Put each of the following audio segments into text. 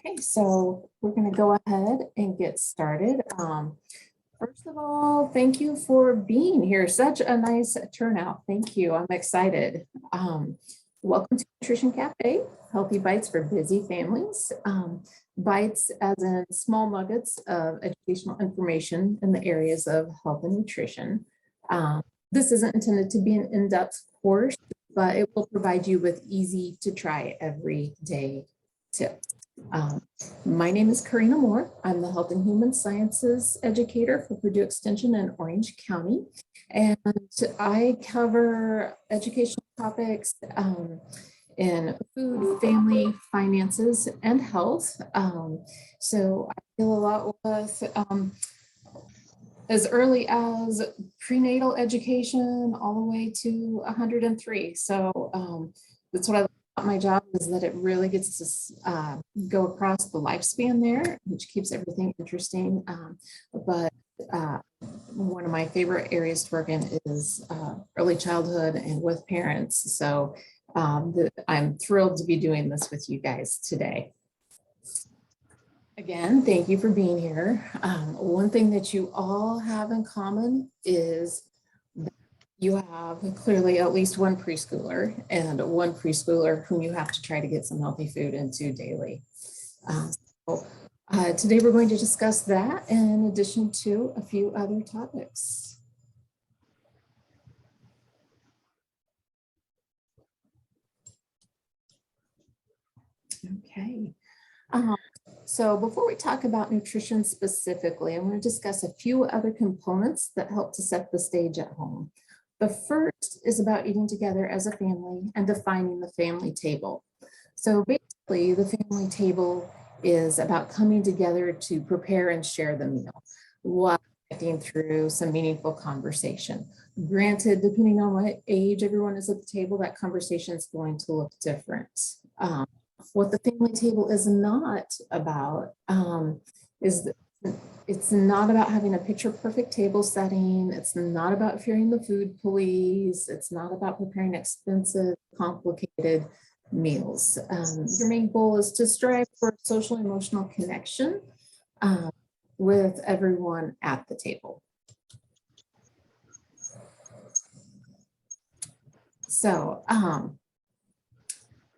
Okay, so we're going to go ahead and get started. First of all, thank you for being here. Such a nice turnout. Thank you. I'm excited. Welcome to Nutrition Cafe, healthy bites for busy families. Bites as in small nuggets of educational information in the areas of health and nutrition. This isn't intended to be an in-depth course, but it will provide you with easy to try everyday tips. My name is Karina Moore. I'm the Health and Human Sciences educator for Purdue Extension in Orange County. And I cover educational topics in food, family, finances, and health. So I deal a lot with as early as prenatal education all the way to 103. So that's what I love about my job, is that it really gets to go across the lifespan there, which keeps everything interesting. But one of my favorite areas to work in is early childhood and with parents. So I'm thrilled to be doing this with you guys today. Again, thank you for being here. One thing that you all have in common is that you have clearly at least one preschooler and one preschooler whom you have to try to get some healthy food into daily. Today we're going to discuss that in addition to a few other topics. Okay. So before we talk about nutrition specifically, I'm going to discuss a few other components that help to set the stage at home. The first is about eating together as a family and defining the family table. So basically, the family table is about coming together to prepare and share the meal while getting through some meaningful conversation. Granted, depending on what age everyone is at the table, that conversation is going to look different. What the family table is not about is it's not about having a picture perfect table setting. It's not about fearing the food police. It's not about preparing expensive, complicated meals. Your main goal is to strive for social emotional connection with everyone at the table. So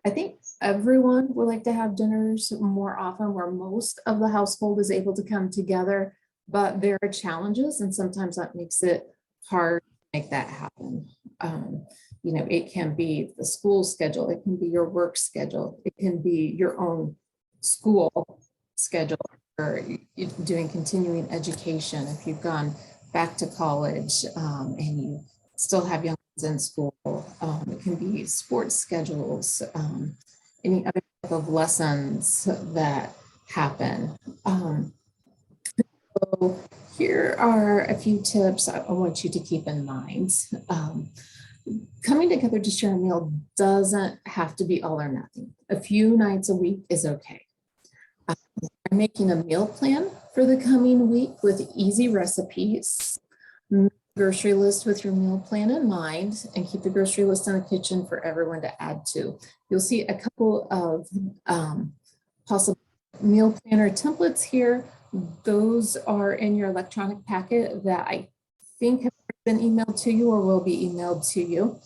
I think everyone would like to have dinners more often where most of the household is able to come together, but there are challenges, and sometimes that makes it hard to make that happen. It can be the school schedule, it can be your work schedule, it can be your own school schedule, or doing continuing education if you've gone back to college and you still have young ones in school. It can be sports schedules, any other type of lessons that happen. So here are a few tips I want you to keep in mind. Coming together to share a meal doesn't have to be all or nothing. A few nights a week is okay. I'm making a meal plan for the coming week with easy recipes. Grocery list with your meal plan in mind, and keep the grocery list in the kitchen for everyone to add to. You'll see a couple of possible meal planner templates here. Those are in your electronic packet that I think have been emailed to you or will be emailed to you.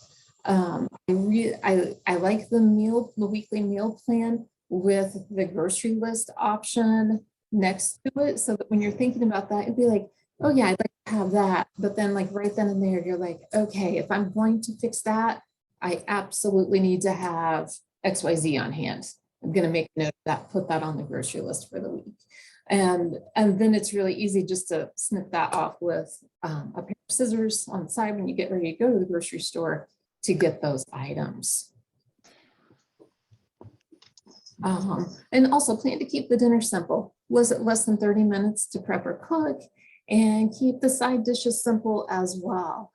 I like the weekly meal plan with the grocery list option next to it, so that when you're thinking about that, you'll be like, oh yeah, I'd like to have that. But then like right then and there, you're like, okay, if I'm going to fix that, I absolutely need to have XYZ on hand. I'm going to make a note of that, put that on the grocery list for the week. And then it's really easy just to snip that off with a pair of scissors on the side when you get ready to go to the grocery store to get those items. And also plan to keep the dinner simple. Was it less than 30 minutes to prep or cook? And keep the side dishes simple as well.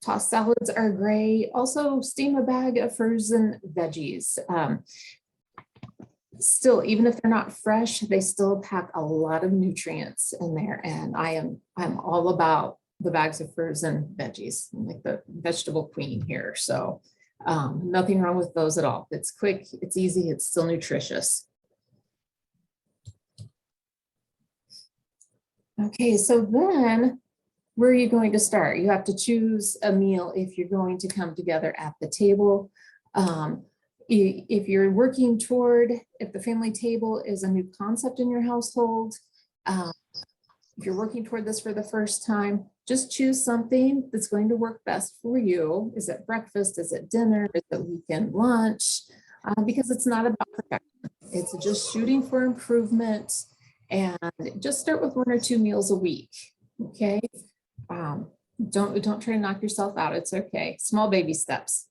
Tossed salads are great. Also, steam a bag of frozen veggies. Still, even if they're not fresh, they still pack a lot of nutrients in there. And I'm all about the bags of frozen veggies. I'm like the vegetable queen here. So nothing wrong with those at all. It's quick, it's easy, it's still nutritious. Okay, so then where are you going to start? You have to choose a meal if you're going to come together at the table. If you're working toward, if the family table is a new concept in your household, um, if you're working toward this for the first time, just choose something that's going to work best for you. Is it breakfast? Is it dinner? Is it weekend lunch? Because it's not about perfection. It's just shooting for improvement, and just start with 1 or 2 meals a week. Okay. Um, don't try to knock yourself out. It's okay. Small baby steps.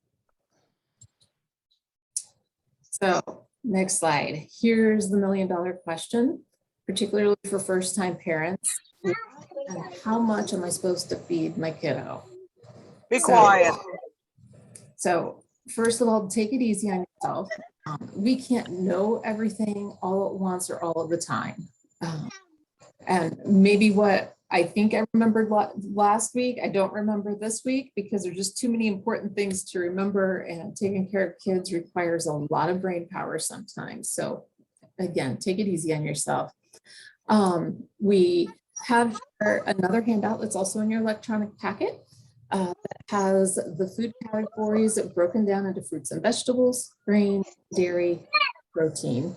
So next slide. Here's the $1,000,000 question, particularly for first-time parents. And how much am I supposed to feed my kiddo? Be quiet. So first of all, take it easy on yourself. We can't know everything all at once or all of the time. And maybe what I think I remembered last week, I don't remember this week because there's just too many important things to remember, and taking care of kids requires a lot of brain power sometimes. So again, take it easy on yourself. We have another handout that's also in your electronic packet that has the food categories broken down into fruits and vegetables, grain, dairy, protein.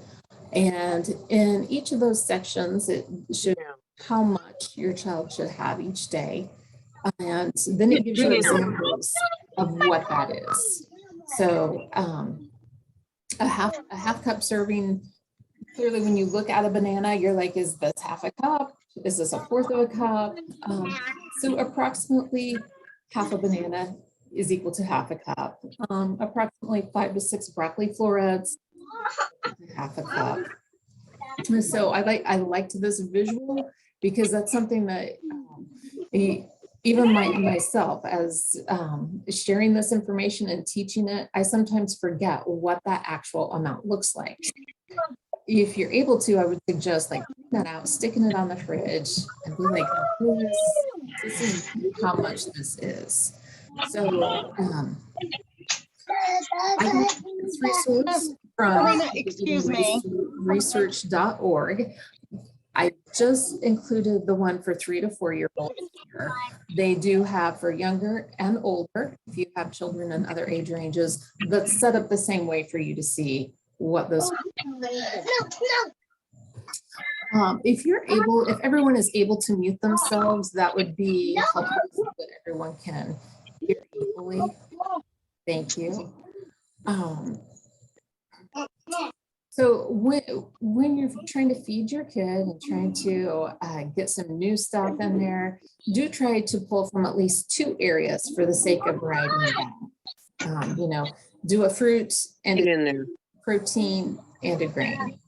And in each of those sections, it should how much your child should have each day. And then it gives you examples of what that is. So a half cup serving, clearly when you look at a banana, you're like, is this half a cup? Is this 1/4 of a cup? So approximately half a banana is equal to half a cup. Approximately 5 to 6 broccoli florets, half a cup. So I liked this visual because that's something that even myself, as sharing this information and teaching it, I sometimes forget what that actual amount looks like. If you're able to, I would suggest like putting that out, sticking it on the fridge, and being like, this is how much this is. So I can get this resource from Excuse me. research.org. I just included the one for 3 to 4-year-olds here. They do have for younger and older, if you have children in other age ranges, that's set up the same way for you to see what those. If everyone is able to mute themselves, that would be helpful so that everyone can hear equally. Thank you. So when you're trying to feed your kid and trying to get some new stuff in there, do try to pull from at least 2 areas for the sake of writing down. Do a fruit and a protein and a grain.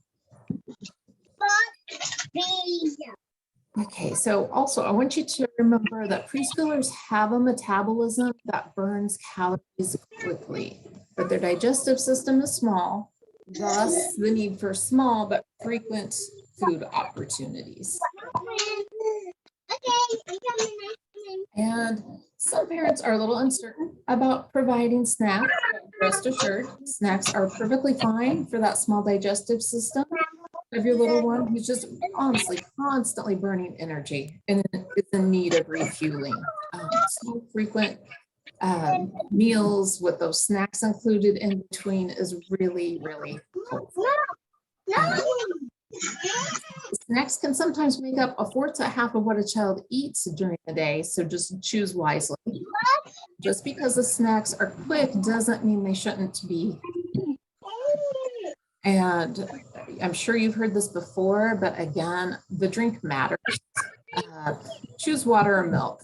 Okay, so also I want you to remember that preschoolers have a metabolism that burns calories quickly, but their digestive system is small, thus the need for small but frequent food opportunities. And some parents are a little uncertain about providing snacks. Rest assured, snacks are perfectly fine for that small digestive system of your little one who's just honestly constantly burning energy and is in need of refueling. So frequent meals with those snacks included in between is really, really helpful. Snacks can sometimes make up 1/4 to 1/2 of what a child eats during the day, so just choose wisely. Just because the snacks are quick doesn't mean they shouldn't be. And I'm sure you've heard this before, but again, the drink matters. Choose water or milk.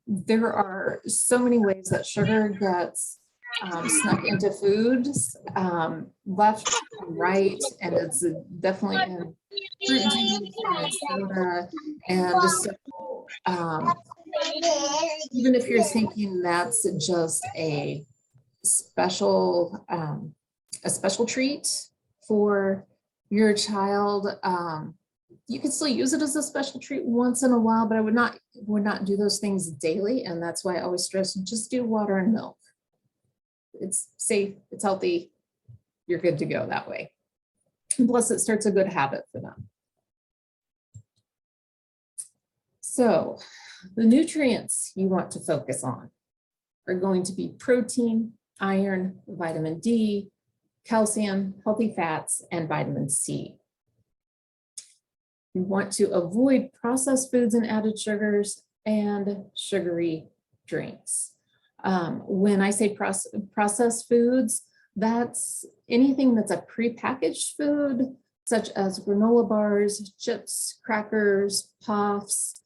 There are so many ways that sugar gets snuck into foods, left and right, and it's definitely in fruit juice and soda. And so even if you're thinking that's just a special treat for your child, you can still use it as a special treat once in a while, but I would not do those things daily. And that's why I always stress, just do water and milk. It's safe, it's healthy, you're good to go that way. And plus it starts a good habit for them. So the nutrients you want to focus on are going to be protein, iron, vitamin D, calcium, healthy fats, and vitamin C. You want to avoid processed foods and added sugars and sugary drinks. When I say processed foods, that's anything that's a prepackaged food, such as granola bars, chips, crackers, puffs.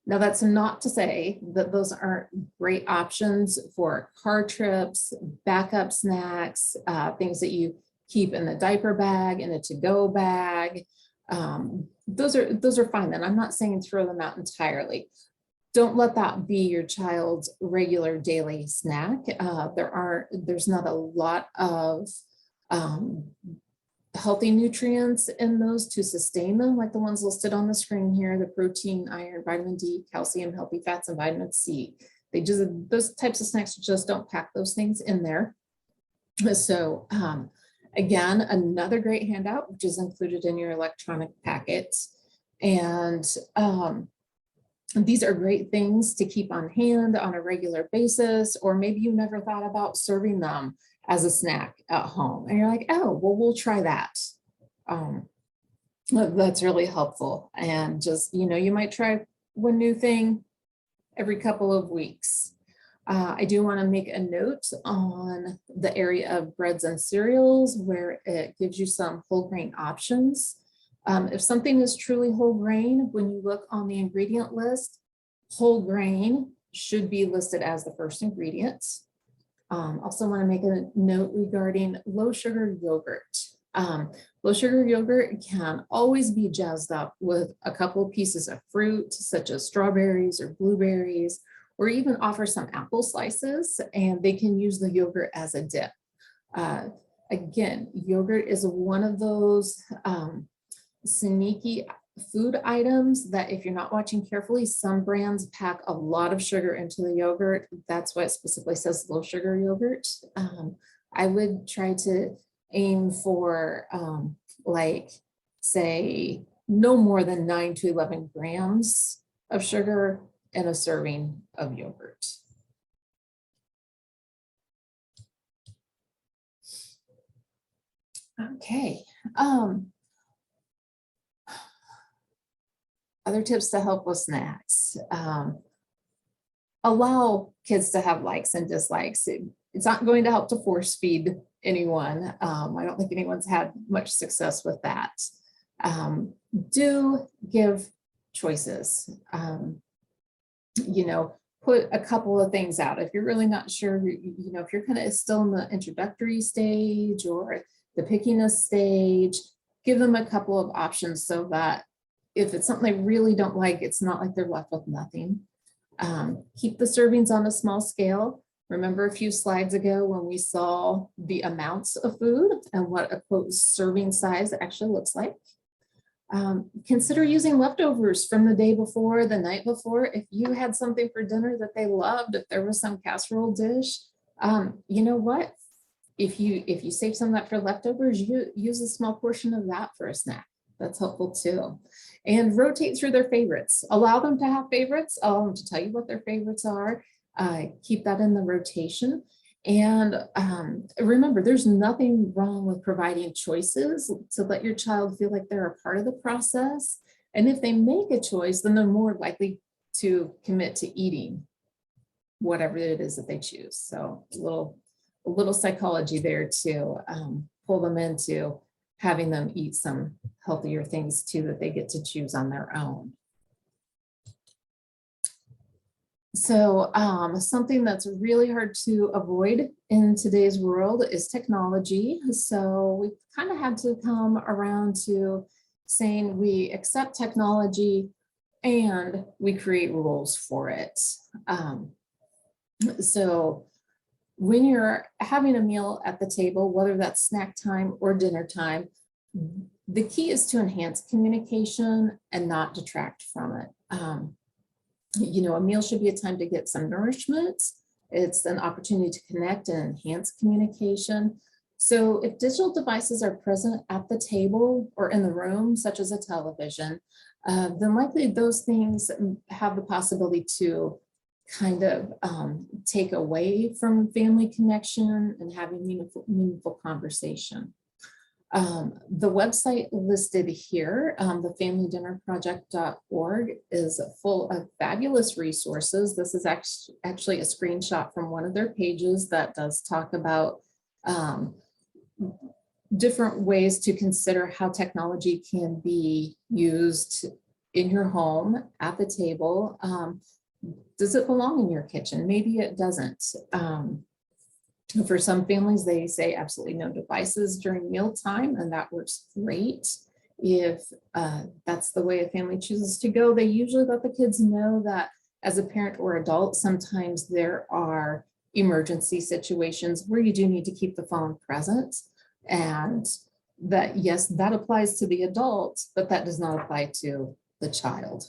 Now, that's not to say that those aren't great options for car trips, backup snacks, things that you keep in the diaper bag, in a to-go bag. Those are fine. Then I'm not saying throw them out entirely. Don't let that be your child's regular daily snack. There's not a lot of healthy nutrients in those to sustain them, like the ones listed on the screen here: the protein, iron, vitamin D, calcium, healthy fats, and vitamin C. Those types of snacks just don't pack those things in there. So again, another great handout, which is included in your electronic packet. And these are great things to keep on hand on a regular basis, or maybe you never thought about serving them as a snack at home. And you're like, oh, well, we'll try that. That's really helpful. And just, you might try one new thing every couple of weeks. I do want to make a note on the area of breads and cereals, where it gives you some whole grain options. If something is truly whole grain, when you look on the ingredient list, whole grain should be listed as the first ingredient. Also want to make a note regarding low sugar yogurt. Low sugar yogurt can always be jazzed up with a couple of pieces of fruit, such as strawberries or blueberries, or even offer some apple slices, and they can use the yogurt as a dip. Again, yogurt is one of those sneaky food items that if you're not watching carefully, some brands pack a lot of sugar into the yogurt. That's why it specifically says low sugar yogurt. I would try to aim for like, say, no more than 9 to 11 grams of sugar in a serving of yogurt. Okay. Other tips to help with snacks. Allow kids to have likes and dislikes. It's not going to help to force feed anyone. I don't think anyone's had much success with that. Do give choices. Put a couple of things out. If you're really not sure, if you're kind of still in the introductory stage or the pickiness stage, give them a couple of options so that if it's something they really don't like, it's not like they're left with nothing. Keep the servings on a small scale. Remember a few slides ago when we saw the amounts of food and what a quote serving size actually looks like. Consider using leftovers from the day before, the night before. If you had something for dinner that they loved, if there was some casserole dish, you know what? If you save some of that for leftovers, you use a small portion of that for a snack. That's helpful too. And rotate through their favorites. Allow them to have favorites. Allow them to tell you what their favorites are. Keep that in the rotation. And remember, there's nothing wrong with providing choices to let your child feel like they're a part of the process. And if they make a choice, then they're more likely to commit to eating whatever it is that they choose. So a little psychology there to pull them into having them eat some healthier things too that they get to choose on their own. So something that's really hard to avoid in today's world is technology. So we kind of had to come around to saying we accept technology and we create rules for it. So when you're having a meal at the table, whether that's snack time or dinner time, the key is to enhance communication and not detract from it. A meal should be a time to get some nourishment. It's an opportunity to connect and enhance communication. So if digital devices are present at the table or in the room, such as a television, then likely those things have the possibility to kind of take away from family connection and having meaningful conversation. The website listed here, the familydinnerproject.org, is full of fabulous resources. This is actually a screenshot from one of their pages that does talk about different ways to consider how technology can be used in your home, at the table. Does it belong in your kitchen? Maybe it doesn't. For some families, they say absolutely no devices during mealtime, and that works great. If that's the way a family chooses to go, they usually let the kids know that as a parent or adult, sometimes there are emergency situations where you do need to keep the phone present. And that, yes, that applies to the adult, but that does not apply to the child.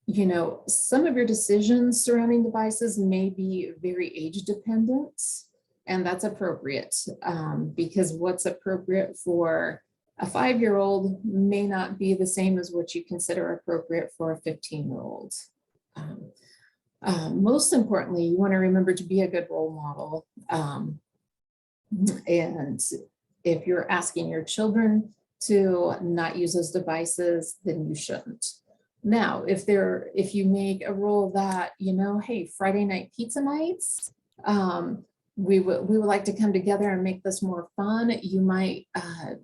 You know, some of your decisions surrounding devices may be very age dependent, and that's appropriate because what's appropriate for a 5-year-old may not be the same as what you consider appropriate for a 15-year-old. Most importantly, you want to remember to be a good role model. And if you're asking your children to not use those devices, then you shouldn't. Now, if you make a rule that, you know, hey, Friday night pizza nights, we would like to come together and make this more fun, you might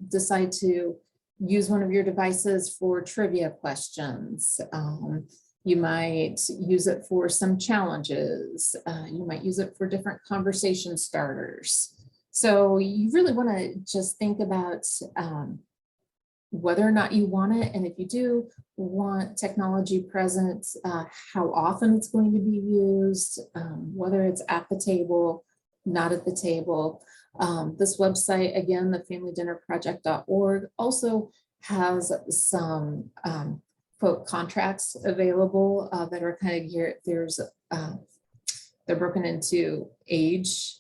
decide to use one of your devices for trivia questions. You might use it for some challenges. You might use it for different conversation starters. So you really want to just think about whether or not you want it, and if you do want technology present, how often it's going to be used, whether it's at the table, not at the table. This website, again, the familydinnerproject.org, also has some quote contracts available that are kind of geared. They're broken into age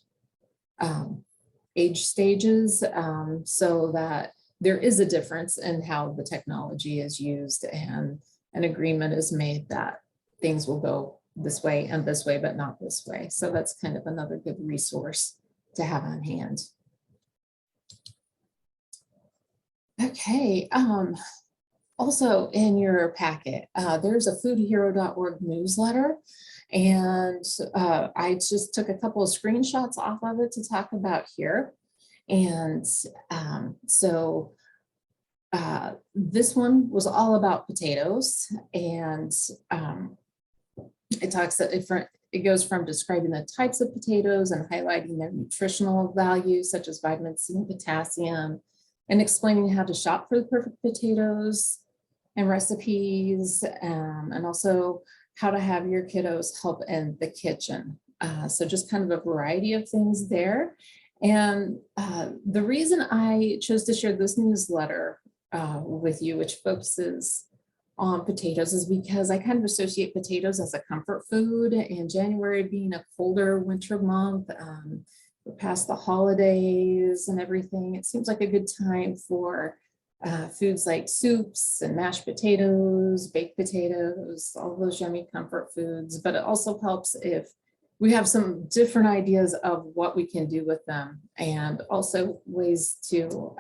stages, so that there is a difference in how the technology is used, and an agreement is made that things will go this way and this way, but not this way. So that's kind of another good resource to have on hand. Okay. Also in your packet, there's a foodhero.org newsletter, and I just took a couple of screenshots off of it to talk about here. And this one was all about potatoes, and it goes from describing the types of potatoes and highlighting their nutritional values, such as vitamin C and potassium, and explaining how to shop for the perfect potatoes and recipes, and also how to have your kiddos help in the kitchen. So just kind of a variety of things there. And the reason I chose to share this newsletter with you, which focuses on potatoes, is because I kind of associate potatoes as a comfort food, and January being a colder winter month, we're past the holidays and everything, it seems like a good time for foods like soups and mashed potatoes, baked potatoes, all those yummy comfort foods. But it also helps if we have some different ideas of what we can do with them, and also ways to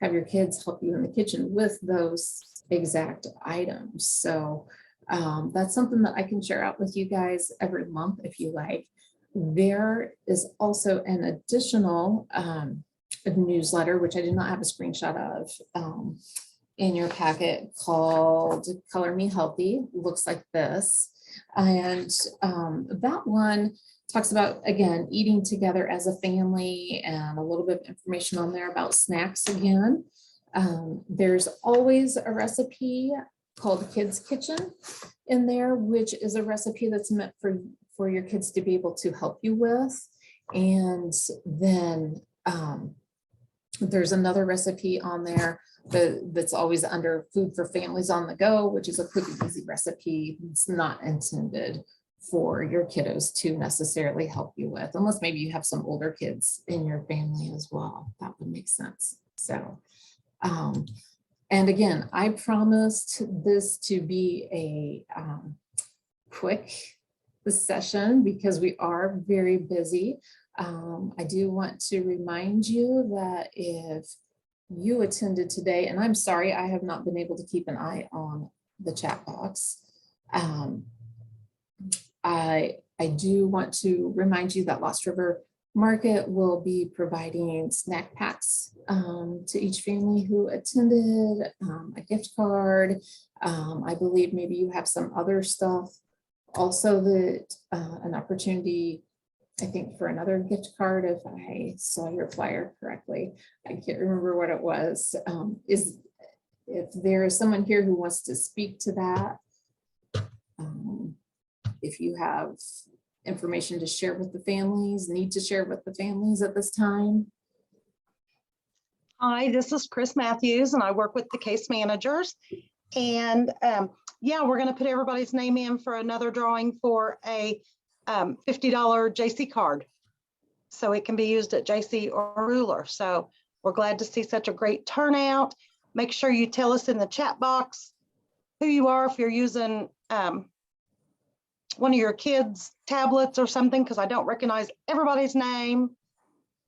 have your kids help you in the kitchen with those exact items. So that's something that I can share out with you guys every month if you like. There is also an additional newsletter, which I did not have a screenshot of, in your packet, called Color Me Healthy. Looks like this. And that one talks about, again, eating together as a family, and a little bit of information on there about snacks again. There's always a recipe called Kids Kitchen in there, which is a recipe that's meant for your kids to be able to help you with. And then there's another recipe on there that's always under Food for Families on the Go, which is a quick and easy recipe. It's not intended for your kiddos to necessarily help you with, unless maybe you have some older kids in your family as well. That would make sense. So And again, I promised this to be a quick session because we are very busy. I do want to remind you that if you attended today, and I'm sorry, I have not been able to keep an eye on the chat box. I do want to remind you that Lost River Market will be providing snack packs to each family who attended, a gift card. I believe maybe you have some other stuff also that an opportunity, I think, for another gift card, if I saw your flyer correctly. I can't remember what it was. If there is someone here who wants to speak to that, if you have information to share with the families, need to share with the families at this time. Hi, this is Chris Matthews, and I work with the case managers. And yeah, we're going to put everybody's name in for another drawing for a $50 JC card. So it can be used at JC or Ruler. So we're glad to see such a great turnout. Make sure you tell us in the chat box who you are, if you're using one of your kids' tablets or something, because I don't recognize everybody's name.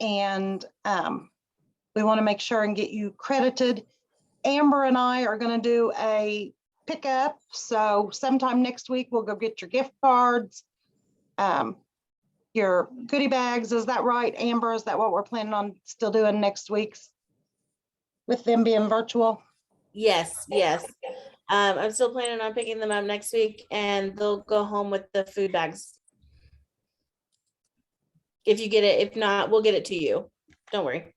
And we want to make sure and get you credited. Amber and I are going to do a pickup. So sometime next week, we'll go get your gift cards, your goodie bags. Is that right, Amber? Is that what we're planning on still doing next week's with them being virtual? Yes, yes. I'm still planning on picking them up next week, and they'll go home with the food bags. If you get it, if not, we'll get it to you. Don't worry.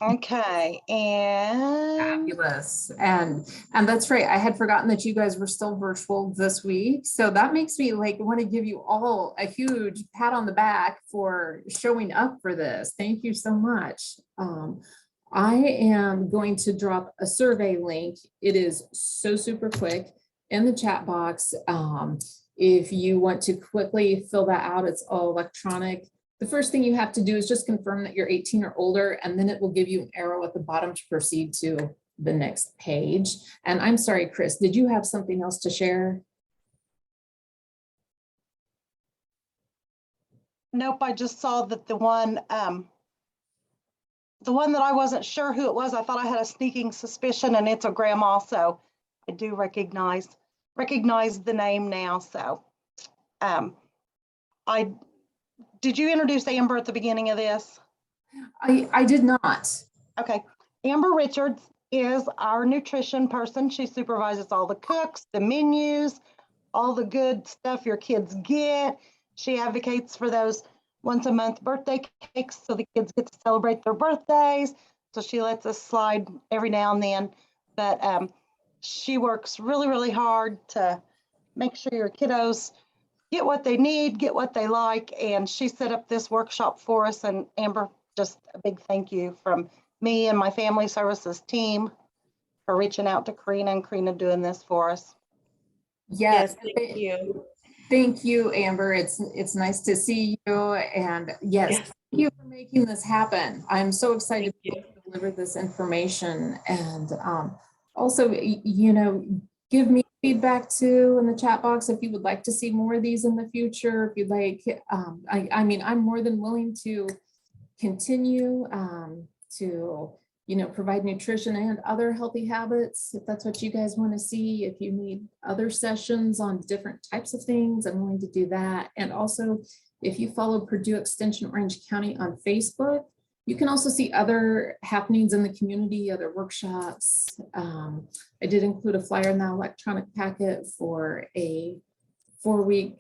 Okay, and Fabulous. And that's right. I had forgotten that you guys were still virtual this week. So that makes me want to give you all a huge pat on the back for showing up for this. Thank you so much. I am going to drop a survey link. It is so super quick in the chat box. If you want to quickly fill that out, it's all electronic. The first thing you have to do is just confirm that you're 18 or older, and then it will give you an arrow at the bottom to proceed to the next page. And I'm sorry, Chris, did you have something else to share? nope, I just saw that the one that I wasn't sure who it was, I thought I had a sneaking suspicion, and it's a grandma, so I do recognize the name now. So did you introduce Amber at the beginning of this? I did not. Okay, Amber Richards is our nutrition person. She supervises all the cooks, the menus, all the good stuff your kids get. She advocates for those once a month birthday cakes so the kids get to celebrate their birthdays. So she lets us slide every now and then. But she works really, really hard to make sure your kiddos get what they need, get what they like. And she set up this workshop for us. And Amber, just a big thank you from me and my family services team for reaching out to Karina and Karina doing this for us. Yes, Thank you. Thank you, Amber. It's nice to see you. And yes, thank you for making this happen. I'm so excited to deliver this information. And also, give me feedback too in the chat box if you would like to see more of these in the future. If you'd like, I mean, I'm more than willing to continue to provide nutrition and other healthy habits, if that's what you guys want to see. If you need other sessions on different types of things, I'm willing to do that. And also, if you follow Purdue Extension Orange County on Facebook, you can also see other happenings in the community, other workshops. I did include a flyer in the electronic packet for a 4-week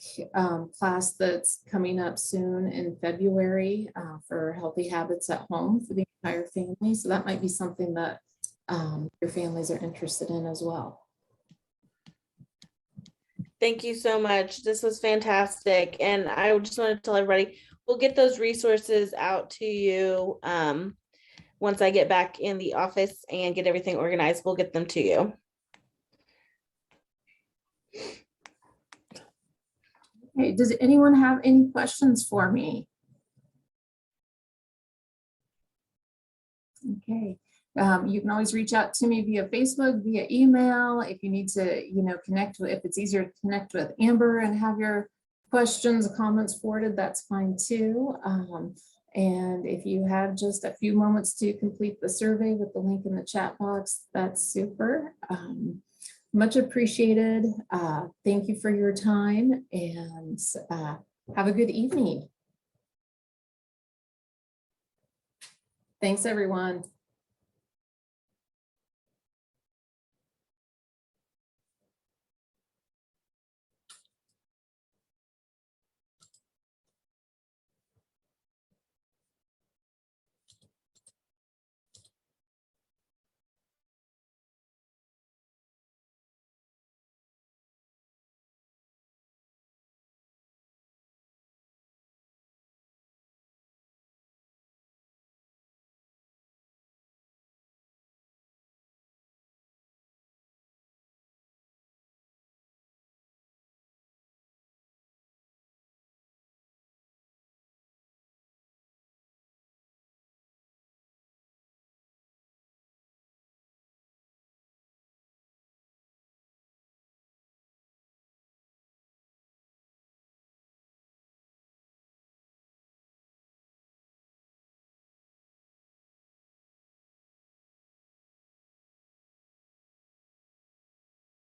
class that's coming up soon in February for healthy habits at home for the entire family. So that might be something that your families are interested in as well. Thank you so much. This was fantastic. And I just want to tell everybody, we'll get those resources out to you once I get back in the office and get everything organized. We'll get them to you. Okay, does anyone have any questions for me? Okay, You can always reach out to me via Facebook, via email, if you need to, connect with, if it's easier to connect with Amber and have your questions, comments forwarded, that's fine too. And if you have just a few moments to complete the survey with the link in the chat box, that's super. Much appreciated. Thank you for your time and have a good evening. Thanks, everyone.